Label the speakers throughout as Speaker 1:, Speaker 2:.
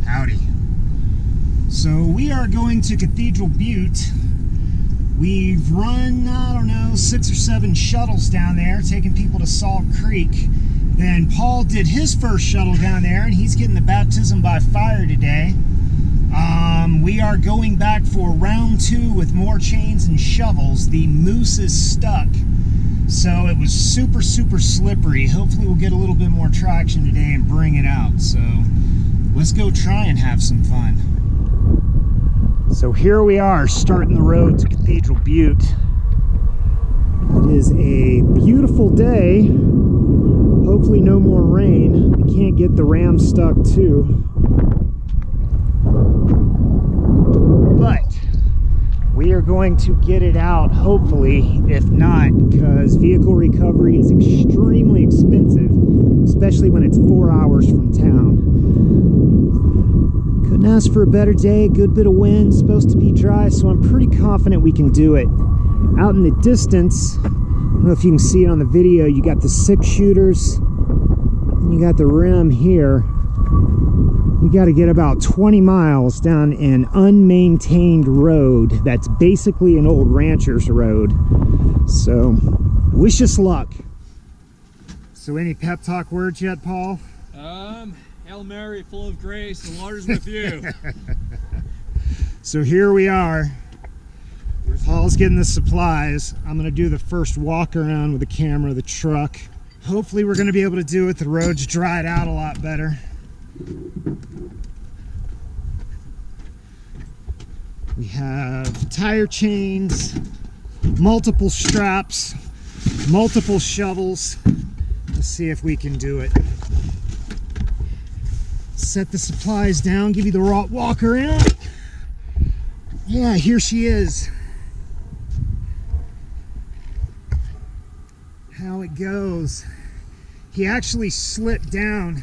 Speaker 1: Howdy. So we are going to Cathedral Butte. We've run, I don't know, 6 or 7 shuttles down there, taking people to Salt Creek. Then Paul did his first shuttle down there, and he's getting the baptism by fire today. We are going back for round 2 with more chains and shovels. The moose is stuck, so it was super slippery. Hopefully we'll get a little bit more traction today and bring it out. So let's go try and have some fun. So here we are, starting the road to Cathedral Butte. It is a beautiful day. Hopefully no more rain. We can't get the ram stuck too. But we are going to get it out, hopefully. If not, because vehicle recovery is extremely expensive, especially when it's 4 hours from town. Couldn't ask for a better day, good bit of wind, supposed to be dry, so I'm pretty confident we can do it. Out in the distance, I don't know if you can see it on the video, you got the 6 shooters, and you got the rim here. You got to get about 20 miles down an unmaintained road that's basically an old rancher's road. So, wish us luck. So any pep talk words yet, Paul?
Speaker 2: Hail Mary, full of grace, the Lord is with you.
Speaker 1: So here we are. Paul's getting the supplies. I'm going to do the first walk around with the camera, the truck. Hopefully we're going to be able to do it. The road's dried out a lot better. We have tire chains, multiple straps, multiple shovels. Let's see if we can do it. Set the supplies down, give you the walk around. Yeah, here she is. How it goes. He actually slipped down.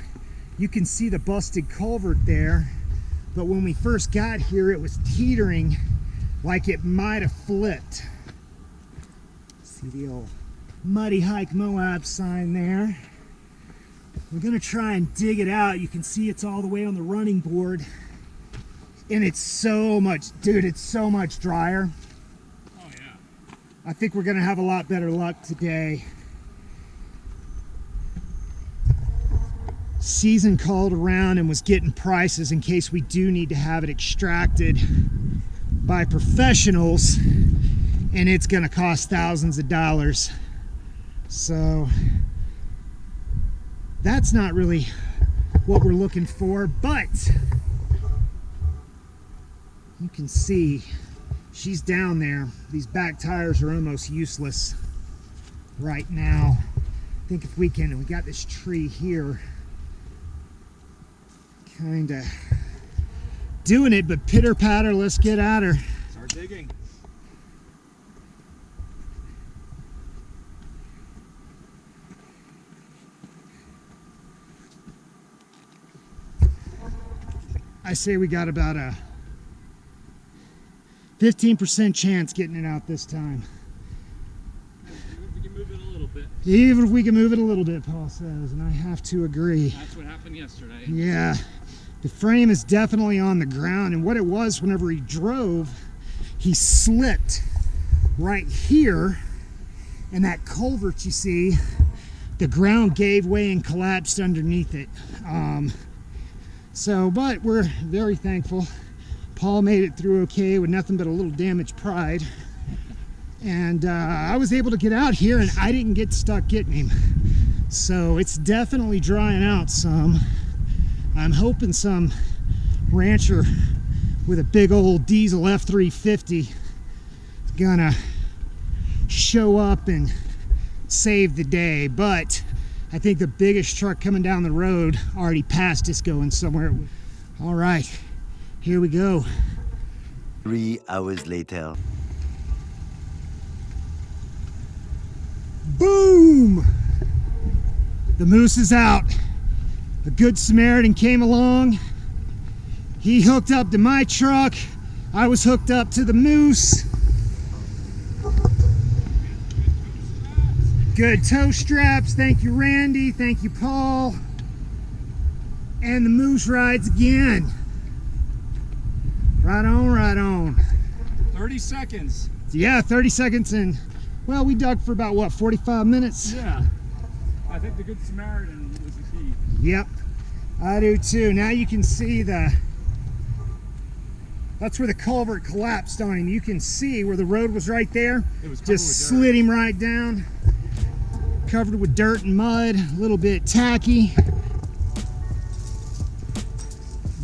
Speaker 1: You can see the busted culvert there, but when we first got here it was teetering like it might have flipped. See the old Muddy Hike Moab sign there. We're gonna try and dig it out. You can see it's all the way on the running board, and it's so much, dude, it's so much drier.
Speaker 2: Oh yeah.
Speaker 1: I think we're gonna have a lot better luck today. Season called around and was getting prices in case we do need to have it extracted by professionals, and it's gonna cost thousands of dollars. So that's not really what we're looking for, but you can see she's down there. These back tires are almost useless right now. I think if we can, we got this tree here, kind of doing it, but pitter patter, let's get at her.
Speaker 2: Start digging.
Speaker 1: I say we got about a 15% chance getting it out this time.
Speaker 2: Even if we can move it a little bit.
Speaker 1: Even if we can move it a little bit, Paul says, and I have to agree.
Speaker 2: That's what happened yesterday.
Speaker 1: Yeah, the frame is definitely on the ground, and what it was, whenever he drove, he slipped right here, and that culvert you see, the ground gave way and collapsed underneath it. But we're very thankful. Paul made it through okay with nothing but a little damaged pride. And I was able to get out here, and I didn't get stuck getting him. So it's definitely drying out some. I'm hoping some rancher with a big old diesel F350 is gonna show up and save the day. But I think the biggest truck coming down the road already passed us going somewhere. All right, here we go.
Speaker 3: 3 hours later.
Speaker 1: Boom! The moose is out. A good Samaritan came along. He hooked up to my truck. I was hooked up to the moose. Good toe straps. Thank you, Randy. Thank you, Paul. And the moose rides again. Right on, right on.
Speaker 2: 30 seconds.
Speaker 1: Yeah, 30 seconds and, well, we dug for about, what, 45 minutes?
Speaker 2: Yeah. I think the Good Samaritan was the key.
Speaker 1: Yep, I do too. Now you can see that's where the culvert collapsed on him. You can see where the road was right there.
Speaker 2: It was
Speaker 1: just slid him right down. Covered with dirt and mud, a little bit tacky.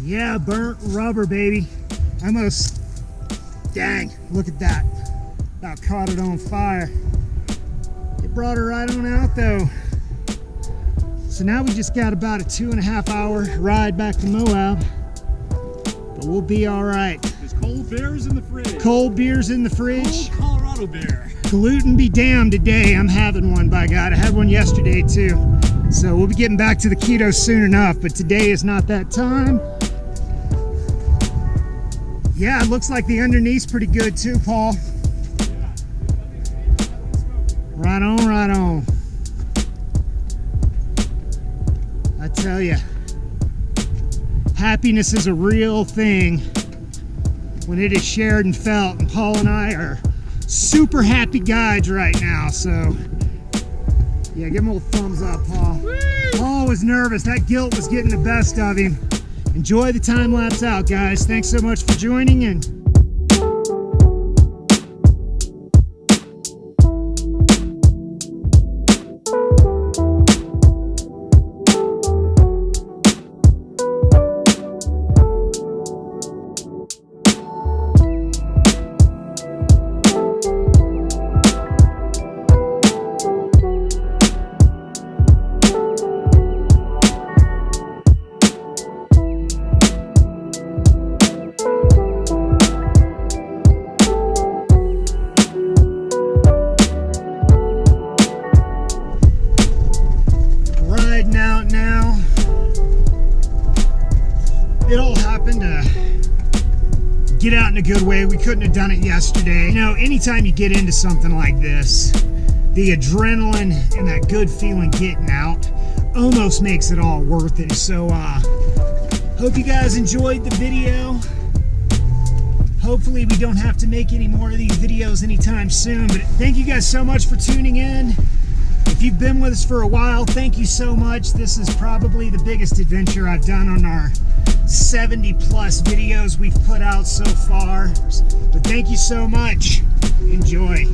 Speaker 1: Yeah, burnt rubber, baby. Almost, dang, look at that. About caught it on fire. It brought her right on out though. So now we just got about a 2.5 hour ride back to Moab. But we'll be all right.
Speaker 2: There's cold beers in the fridge.
Speaker 1: Cold beers in the fridge.
Speaker 2: Cold Colorado beer.
Speaker 1: Gluten be damned today. I'm having one, by God. I had one yesterday too. So we'll be getting back to the keto soon enough, but today is not that time. Yeah, it looks like the underneath's pretty good too, Paul. Right on, right on. I tell you, happiness is a real thing when it is shared and felt, and Paul and I are super happy guides right now, so yeah, give him a little thumbs up, Paul. Woo! Paul was nervous. That guilt was getting the best of him. Enjoy the time lapse out, guys. Thanks so much for joining, and now. It all happened to get out in a good way. We couldn't have done it yesterday. You know, anytime you get into something like this, the adrenaline and that good feeling getting out almost makes it all worth it. So hope you guys enjoyed the video. Hopefully we don't have to make any more of these videos anytime soon, but thank you guys so much for tuning in. If you've been with us for a while, thank you so much. This is probably the biggest adventure I've done on our 70 plus videos we've put out so far. But thank you so much. Enjoy.